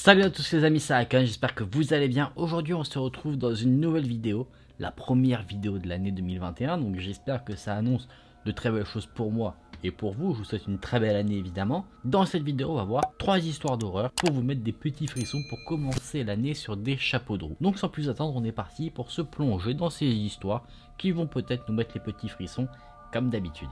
Salut à tous les amis, c'est Akan, j'espère que vous allez bien. Aujourd'hui on se retrouve dans une nouvelle vidéo, la première vidéo de l'année 2021, donc j'espère que ça annonce de très belles choses pour moi et pour vous. Je vous souhaite une très belle année évidemment. Dans cette vidéo on va voir 3 histoires d'horreur pour vous mettre des petits frissons pour commencer l'année sur des chapeaux de roue. Donc sans plus attendre, on est parti pour se plonger dans ces histoires qui vont peut-être nous mettre les petits frissons comme d'habitude.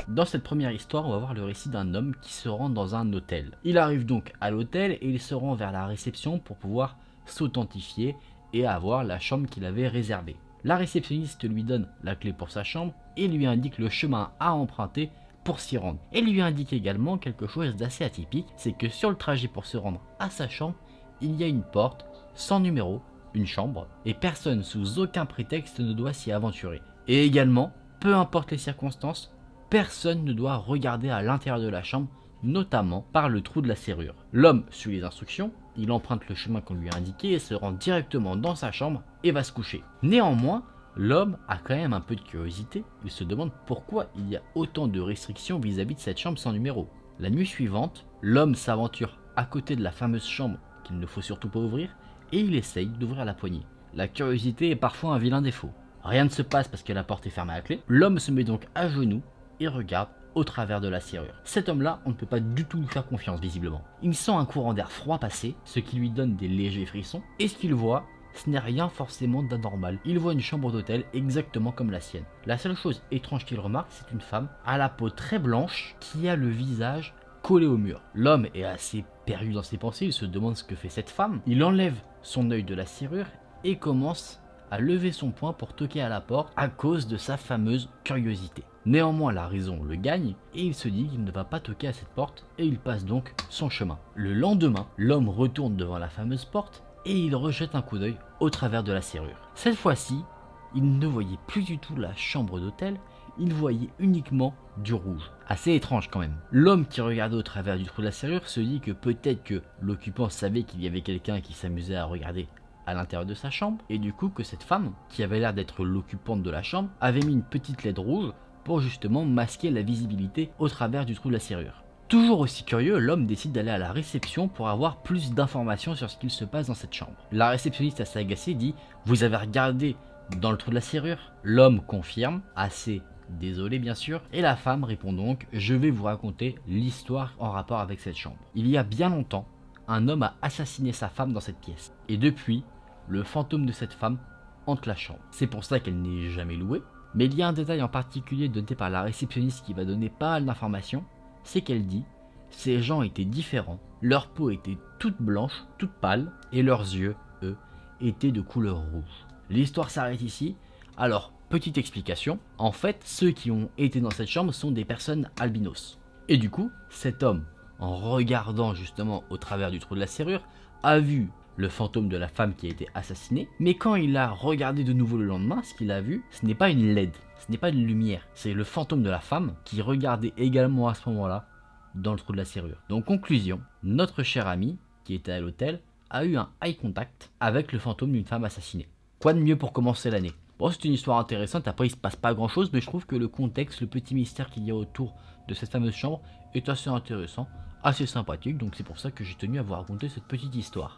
Dans cette première histoire, on va voir le récit d'un homme qui se rend dans un hôtel. Il arrive donc à l'hôtel et il se rend vers la réception pour pouvoir s'authentifier et avoir la chambre qu'il avait réservée. La réceptionniste lui donne la clé pour sa chambre et lui indique le chemin à emprunter pour s'y rendre. Elle lui indique également quelque chose d'assez atypique, c'est que sur le trajet pour se rendre à sa chambre, il y a une porte sans numéro, une chambre, et personne sous aucun prétexte ne doit s'y aventurer. Et également, peu importe les circonstances, personne ne doit regarder à l'intérieur de la chambre, notamment par le trou de la serrure. L'homme suit les instructions, il emprunte le chemin qu'on lui a indiqué et se rend directement dans sa chambre et va se coucher. Néanmoins, l'homme a quand même un peu de curiosité, il se demande pourquoi il y a autant de restrictions vis-à-vis de cette chambre sans numéro. La nuit suivante, l'homme s'aventure à côté de la fameuse chambre qu'il ne faut surtout pas ouvrir et il essaye d'ouvrir la poignée. La curiosité est parfois un vilain défaut. Rien ne se passe parce que la porte est fermée à clé. L'homme se met donc à genoux et regarde au travers de la serrure. Cet homme-là, on ne peut pas du tout lui faire confiance visiblement. Il sent un courant d'air froid passer, ce qui lui donne des légers frissons, et ce qu'il voit, ce n'est rien forcément d'anormal. Il voit une chambre d'hôtel exactement comme la sienne. La seule chose étrange qu'il remarque, c'est une femme à la peau très blanche qui a le visage collé au mur. L'homme est assez perdu dans ses pensées, il se demande ce que fait cette femme. Il enlève son œil de la serrure et commence à lever son poing pour toquer à la porte à cause de sa fameuse curiosité. Néanmoins, la raison le gagne et il se dit qu'il ne va pas toquer à cette porte et il passe donc son chemin. Le lendemain, l'homme retourne devant la fameuse porte et il rejette un coup d'œil au travers de la serrure. Cette fois-ci, il ne voyait plus du tout la chambre d'hôtel, il voyait uniquement du rouge. Assez étrange quand même. L'homme qui regardait au travers du trou de la serrure se dit que peut-être que l'occupant savait qu'il y avait quelqu'un qui s'amusait à regarder à l'intérieur de sa chambre et du coup que cette femme, qui avait l'air d'être l'occupante de la chambre, avait mis une petite LED rouge pour justement masquer la visibilité au travers du trou de la serrure. Toujours aussi curieux, l'homme décide d'aller à la réception pour avoir plus d'informations sur ce qu'il se passe dans cette chambre. La réceptionniste assez agacée dit « Vous avez regardé dans le trou de la serrure ?» L'homme confirme, assez désolé bien sûr, et la femme répond donc « Je vais vous raconter l'histoire en rapport avec cette chambre. Il y a bien longtemps, un homme a assassiné sa femme dans cette pièce. Et depuis, le fantôme de cette femme hante la chambre. C'est pour ça qu'elle n'est jamais louée. Mais il y a un détail en particulier donné par la réceptionniste qui va donner pas mal d'informations, c'est qu'elle dit « Ces gens étaient différents, leur peau était toute blanche, toute pâle, et leurs yeux, eux, étaient de couleur rouge. » L'histoire s'arrête ici. Alors, petite explication, en fait, ceux qui ont été dans cette chambre sont des personnes albinos. Et du coup, cet homme, en regardant justement au travers du trou de la serrure, a vu le fantôme de la femme qui a été assassinée, mais quand il a regardé de nouveau le lendemain, ce qu'il a vu, ce n'est pas une LED, ce n'est pas une lumière, c'est le fantôme de la femme qui regardait également à ce moment-là dans le trou de la serrure. Donc conclusion, notre cher ami qui était à l'hôtel a eu un eye contact avec le fantôme d'une femme assassinée. Quoi de mieux pour commencer l'année? Bon, c'est une histoire intéressante, après il se passe pas grand chose, mais je trouve que le contexte, le petit mystère qu'il y a autour de cette fameuse chambre est assez intéressant, assez sympathique, donc c'est pour ça que j'ai tenu à vous raconter cette petite histoire.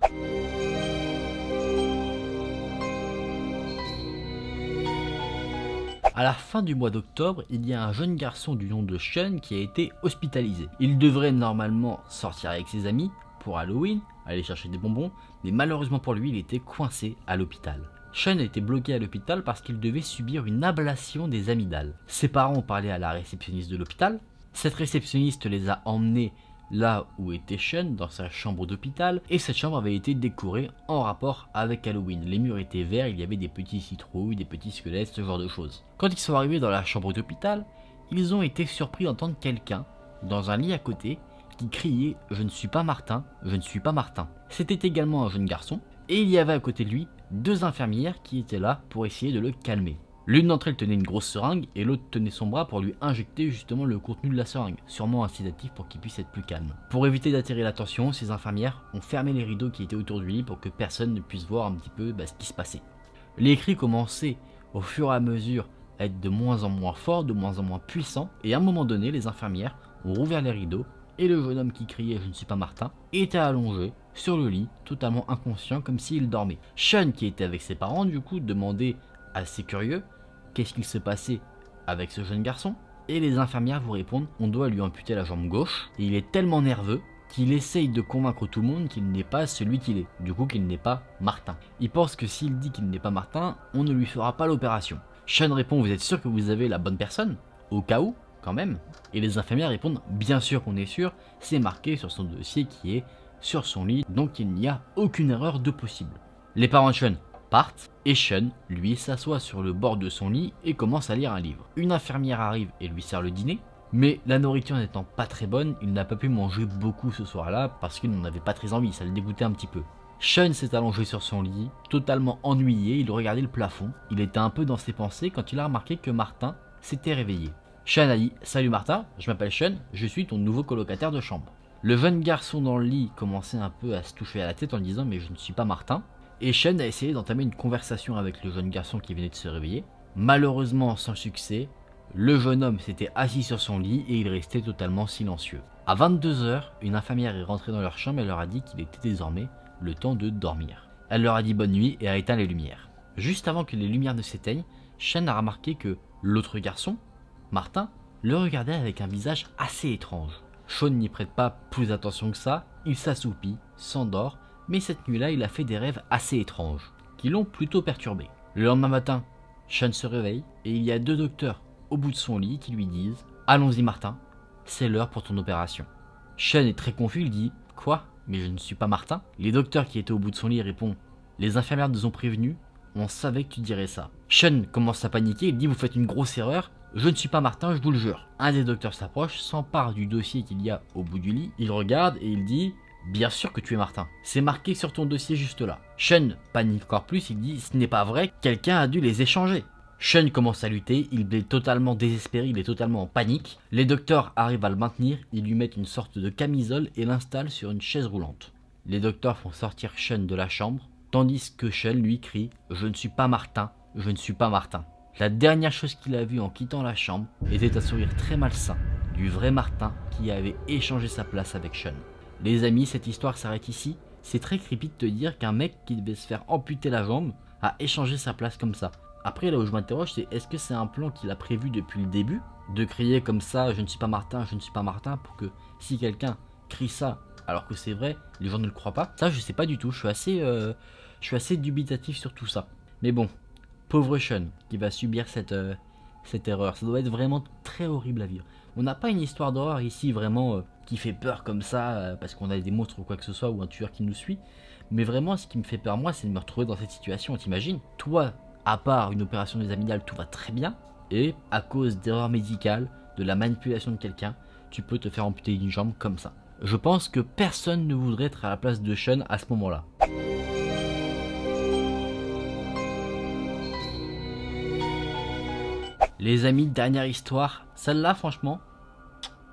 À la fin du mois d'octobre, il y a un jeune garçon du nom de Sean qui a été hospitalisé. Il devrait normalement sortir avec ses amis pour Halloween, aller chercher des bonbons, mais malheureusement pour lui, il était coincé à l'hôpital. Sean a été bloqué à l'hôpital parce qu'il devait subir une ablation des amygdales. Ses parents ont parlé à la réceptionniste de l'hôpital. Cette réceptionniste les a emmenés là où était Sean, dans sa chambre d'hôpital, et cette chambre avait été décorée en rapport avec Halloween. Les murs étaient verts, il y avait des petits citrouilles, des petits squelettes, ce genre de choses. Quand ils sont arrivés dans la chambre d'hôpital, ils ont été surpris d'entendre quelqu'un, dans un lit à côté, qui criait « Je ne suis pas Martin, je ne suis pas Martin ». C'était également un jeune garçon, et il y avait à côté de lui 2 infirmières qui étaient là pour essayer de le calmer. L'une d'entre elles tenait une grosse seringue et l'autre tenait son bras pour lui injecter justement le contenu de la seringue, sûrement un sédatif pour qu'il puisse être plus calme. Pour éviter d'attirer l'attention, ces infirmières ont fermé les rideaux qui étaient autour du lit pour que personne ne puisse voir un petit peu ce qui se passait. Les cris commençaient au fur et à mesure à être de moins en moins fort, de moins en moins puissant, et à un moment donné, les infirmières ont rouvert les rideaux, et le jeune homme qui criait « Je ne suis pas Martin » était allongé sur le lit, totalement inconscient, comme s'il dormait. Sean, qui était avec ses parents, du coup, demandait, assez curieux, qu'est-ce qu'il se passait avec ce jeune garçon, et les infirmières vous répondent « On doit lui amputer la jambe gauche », et il est tellement nerveux qu'il essaye de convaincre tout le monde qu'il n'est pas celui qu'il est, du coup qu'il n'est pas Martin. Il pense que s'il dit qu'il n'est pas Martin, on ne lui fera pas l'opération. Sean répond « Vous êtes sûr que vous avez la bonne personne ? Au cas où, quand même ?» Et les infirmières répondent « Bien sûr qu'on est sûr, c'est marqué sur son dossier qui est sur son lit, donc il n'y a aucune erreur de possible. » Les parents de Sean partent, et Sean, lui, s'assoit sur le bord de son lit et commence à lire un livre. Une infirmière arrive et lui sert le dîner, mais la nourriture n'étant pas très bonne, il n'a pas pu manger beaucoup ce soir-là parce qu'il n'en avait pas très envie, ça le dégoûtait un petit peu. Sean s'est allongé sur son lit, totalement ennuyé, il regardait le plafond. Il était un peu dans ses pensées quand il a remarqué que Martin s'était réveillé. Sean a dit « Salut Martin, je m'appelle Sean, je suis ton nouveau colocataire de chambre. » Le jeune garçon dans le lit commençait un peu à se toucher à la tête en lui disant « Mais je ne suis pas Martin ». Et Sean a essayé d'entamer une conversation avec le jeune garçon qui venait de se réveiller. Malheureusement sans succès, le jeune homme s'était assis sur son lit et il restait totalement silencieux. À 22 h, une infirmière est rentrée dans leur chambre et leur a dit qu'il était désormais le temps de dormir. Elle leur a dit bonne nuit et a éteint les lumières. Juste avant que les lumières ne s'éteignent, Sean a remarqué que l'autre garçon, Martin, le regardait avec un visage assez étrange. Sean n'y prête pas plus attention que ça, il s'assoupit, s'endort, mais cette nuit-là, il a fait des rêves assez étranges, qui l'ont plutôt perturbé. Le lendemain matin, Sean se réveille et il y a deux docteurs au bout de son lit qui lui disent « Allons-y Martin, c'est l'heure pour ton opération. » Sean est très confus, il dit « Quoi ? Mais je ne suis pas Martin ?» Les docteurs qui étaient au bout de son lit répondent « Les infirmières nous ont prévenus, on savait que tu dirais ça. » Sean commence à paniquer, il dit « Vous faites une grosse erreur, je ne suis pas Martin, je vous le jure. » Un des docteurs s'approche, s'empare du dossier qu'il y a au bout du lit, il regarde et il dit « Bien sûr que tu es Martin, c'est marqué sur ton dossier juste là. » Sean panique encore plus, il dit « Ce n'est pas vrai, quelqu'un a dû les échanger. » Sean commence à lutter, il est totalement désespéré, il est totalement en panique. Les docteurs arrivent à le maintenir, ils lui mettent une sorte de camisole et l'installent sur une chaise roulante. Les docteurs font sortir Sean de la chambre, tandis que Sean lui crie « Je ne suis pas Martin, je ne suis pas Martin ». La dernière chose qu'il a vue en quittant la chambre était un sourire très malsain du vrai Martin qui avait échangé sa place avec Sean. Les amis, cette histoire s'arrête ici. C'est très creepy de te dire qu'un mec qui devait se faire amputer la jambe a échangé sa place comme ça. Après, là où je m'interroge, c'est est-ce que c'est un plan qu'il a prévu depuis le début, de crier comme ça, je ne suis pas Martin, je ne suis pas Martin, pour que si quelqu'un crie ça, alors que c'est vrai, les gens ne le croient pas. Ça, je sais pas du tout, je suis assez dubitatif sur tout ça. Mais bon, pauvre Sean, qui va subir cette erreur, ça doit être vraiment très horrible à vivre. On n'a pas une histoire d'horreur ici vraiment qui fait peur comme ça, parce qu'on a des monstres ou quoi que ce soit, ou un tueur qui nous suit. Mais vraiment, ce qui me fait peur, moi, c'est de me retrouver dans cette situation. T'imagines, toi, à part une opération des amygdales, tout va très bien. Et à cause d'erreurs médicales, de la manipulation de quelqu'un, tu peux te faire amputer une jambe comme ça. Je pense que personne ne voudrait être à la place de Sean à ce moment-là. Les amis, dernière histoire. Celle-là, franchement,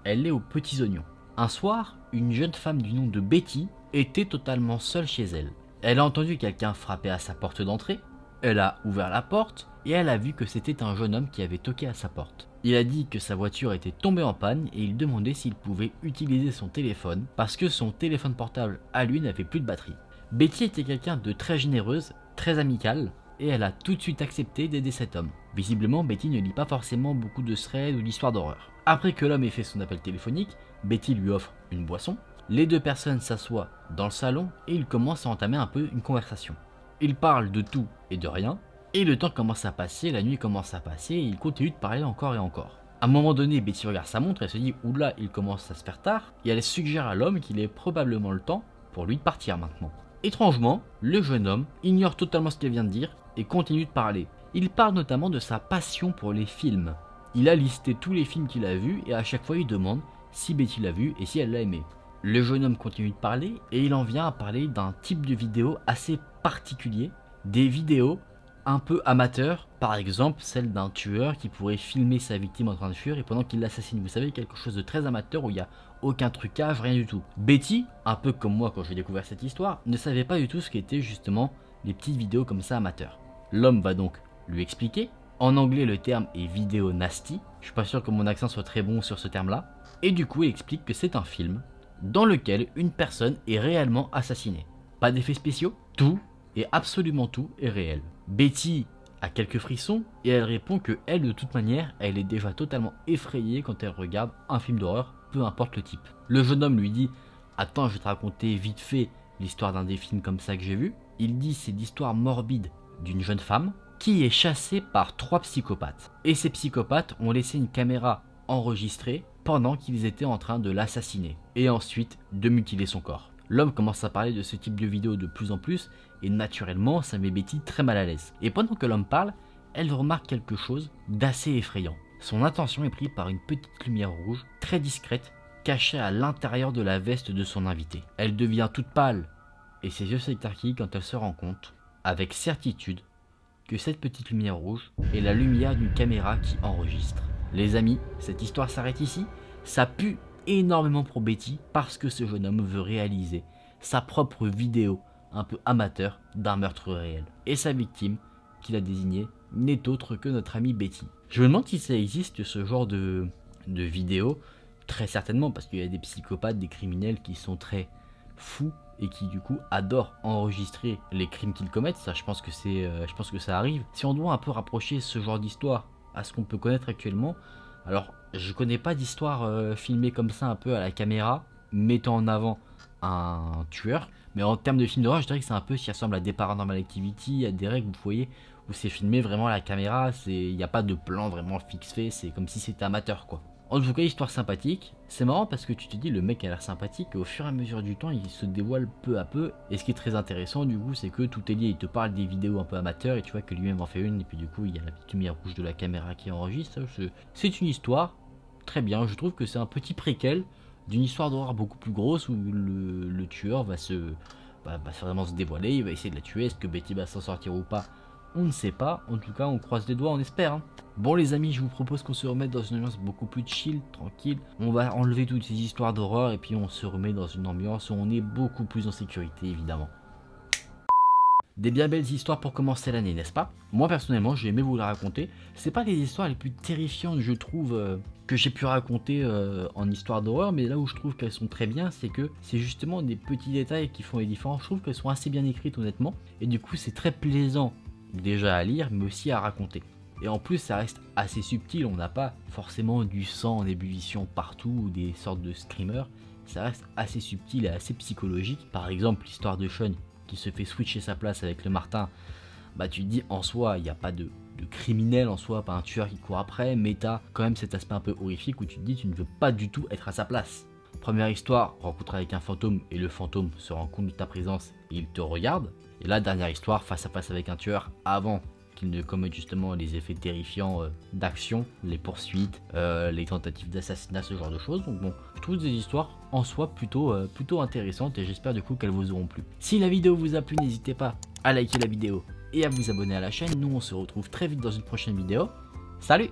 elle est aux petits oignons. Un soir, une jeune femme du nom de Betty était totalement seule chez elle. Elle a entendu quelqu'un frapper à sa porte d'entrée. Elle a ouvert la porte et elle a vu que c'était un jeune homme qui avait toqué à sa porte. Il a dit que sa voiture était tombée en panne et il demandait s'il pouvait utiliser son téléphone parce que son téléphone portable à lui n'avait plus de batterie. Betty était quelqu'un de très généreuse, très amicale et elle a tout de suite accepté d'aider cet homme. Visiblement, Betty ne lit pas forcément beaucoup de threads ou d'histoires d'horreur. Après que l'homme ait fait son appel téléphonique, Betty lui offre une boisson. Les deux personnes s'assoient dans le salon et ils commencent à entamer un peu une conversation. Ils parlent de tout et de rien, et le temps commence à passer, la nuit commence à passer, et ils continuent de parler encore et encore. À un moment donné, Betty regarde sa montre, elle se dit « Oula, il commence à se faire tard », et elle suggère à l'homme qu'il est probablement le temps pour lui de partir maintenant. Étrangement, le jeune homme ignore totalement ce qu'elle vient de dire, et continue de parler. Il parle notamment de sa passion pour les films. Il a listé tous les films qu'il a vus, et à chaque fois il demande si Betty l'a vu et si elle l'a aimé. Le jeune homme continue de parler et il en vient à parler d'un type de vidéo assez particulier, des vidéos un peu amateurs, par exemple celle d'un tueur qui pourrait filmer sa victime en train de fuir et pendant qu'il l'assassine. Vous savez, quelque chose de très amateur où il n'y a aucun trucage, rien du tout. Betty, un peu comme moi quand j'ai découvert cette histoire, ne savait pas du tout ce qu'étaient justement les petites vidéos comme ça amateurs. L'homme va donc lui expliquer. En anglais, le terme est vidéo nasty. Je suis pas sûr que mon accent soit très bon sur ce terme-là. Et du coup, il explique que c'est un film dans lequel une personne est réellement assassinée. Pas d'effets spéciaux, tout et absolument tout est réel. Betty a quelques frissons et elle répond que elle, de toute manière, elle est déjà totalement effrayée quand elle regarde un film d'horreur, peu importe le type. Le jeune homme lui dit « Attends, je vais te raconter vite fait l'histoire d'un des films comme ça que j'ai vu. » Il dit c'est l'histoire morbide d'une jeune femme qui est chassée par 3 psychopathes. Et ces psychopathes ont laissé une caméra enregistrée pendant qu'ils étaient en train de l'assassiner. Et ensuite de mutiler son corps. L'homme commence à parler de ce type de vidéo de plus en plus et naturellement ça met Betty très mal à l'aise. Et pendant que l'homme parle, elle remarque quelque chose d'assez effrayant. Son attention est prise par une petite lumière rouge très discrète cachée à l'intérieur de la veste de son invité. Elle devient toute pâle et ses yeux s'écarquillent quand elle se rend compte, avec certitude, que cette petite lumière rouge est la lumière d'une caméra qui enregistre. Les amis, cette histoire s'arrête ici. Ça pue énormément pour Betty parce que ce jeune homme veut réaliser sa propre vidéo un peu amateur d'un meurtre réel. Et sa victime, qu'il a désignée, n'est autre que notre amie Betty. Je me demande si ça existe ce genre de vidéo, très certainement parce qu'il y a des psychopathes, des criminels qui sont très fous et qui du coup adorent enregistrer les crimes qu'ils commettent. Ça, je pense que ça arrive. Si on doit un peu rapprocher ce genre d'histoire à ce qu'on peut connaître actuellement, alors je connais pas d'histoire filmée comme ça un peu à la caméra, mettant en avant un tueur, mais en termes de film d'horreur, je dirais que c'est un peu ce qui ressemble à des Paranormal Activity, à des règles, vous voyez, où c'est filmé vraiment à la caméra, il n'y a pas de plan vraiment fixe fait, c'est comme si c'était amateur quoi. En tout cas, histoire sympathique. C'est marrant parce que tu te dis, le mec a l'air sympathique et au fur et à mesure du temps, il se dévoile peu à peu. Et ce qui est très intéressant du coup, c'est que tout est lié. Il te parle des vidéos un peu amateurs et tu vois que lui-même en fait une. Et puis du coup, il y a la petite lumière rouge de la caméra qui enregistre. C'est une histoire très bien. Je trouve que c'est un petit préquel d'une histoire d'horreur beaucoup plus grosse où le tueur va vraiment se dévoiler. Il va essayer de la tuer. Est-ce que Betty va s'en sortir ou pas? On ne sait pas, en tout cas on croise les doigts, on espère. Hein. Bon les amis, je vous propose qu'on se remette dans une ambiance beaucoup plus chill, tranquille. On va enlever toutes ces histoires d'horreur et puis on se remet dans une ambiance où on est beaucoup plus en sécurité évidemment. Des bien belles histoires pour commencer l'année, n'est-ce pas? Moi personnellement, j'ai aimé vous la raconter. C'est pas les histoires les plus terrifiantes, je trouve, que j'ai pu raconter en histoire d'horreur, mais là où je trouve qu'elles sont très bien, c'est que c'est justement des petits détails qui font les différences. Je trouve qu'elles sont assez bien écrites honnêtement, et du coup c'est très plaisant déjà à lire mais aussi à raconter. Et en plus ça reste assez subtil, on n'a pas forcément du sang en ébullition partout ou des sortes de screamers, ça reste assez subtil et assez psychologique. Par exemple l'histoire de Sean qui se fait switcher sa place avec le Martin, bah tu te dis en soi il n'y a pas de criminel en soi, pas un tueur qui court après, mais t'as quand même cet aspect un peu horrifique où tu te dis tu ne veux pas du tout être à sa place. Première histoire, rencontre avec un fantôme et le fantôme se rend compte de ta présence et il te regarde. Et là, dernière histoire, face à face avec un tueur avant qu'il ne commette justement les effets terrifiants d'action, les poursuites, les tentatives d'assassinat, ce genre de choses. Donc bon, je trouve des histoires en soi plutôt intéressantes et j'espère du coup qu'elles vous auront plu. Si la vidéo vous a plu, n'hésitez pas à liker la vidéo et à vous abonner à la chaîne. Nous, on se retrouve très vite dans une prochaine vidéo. Salut!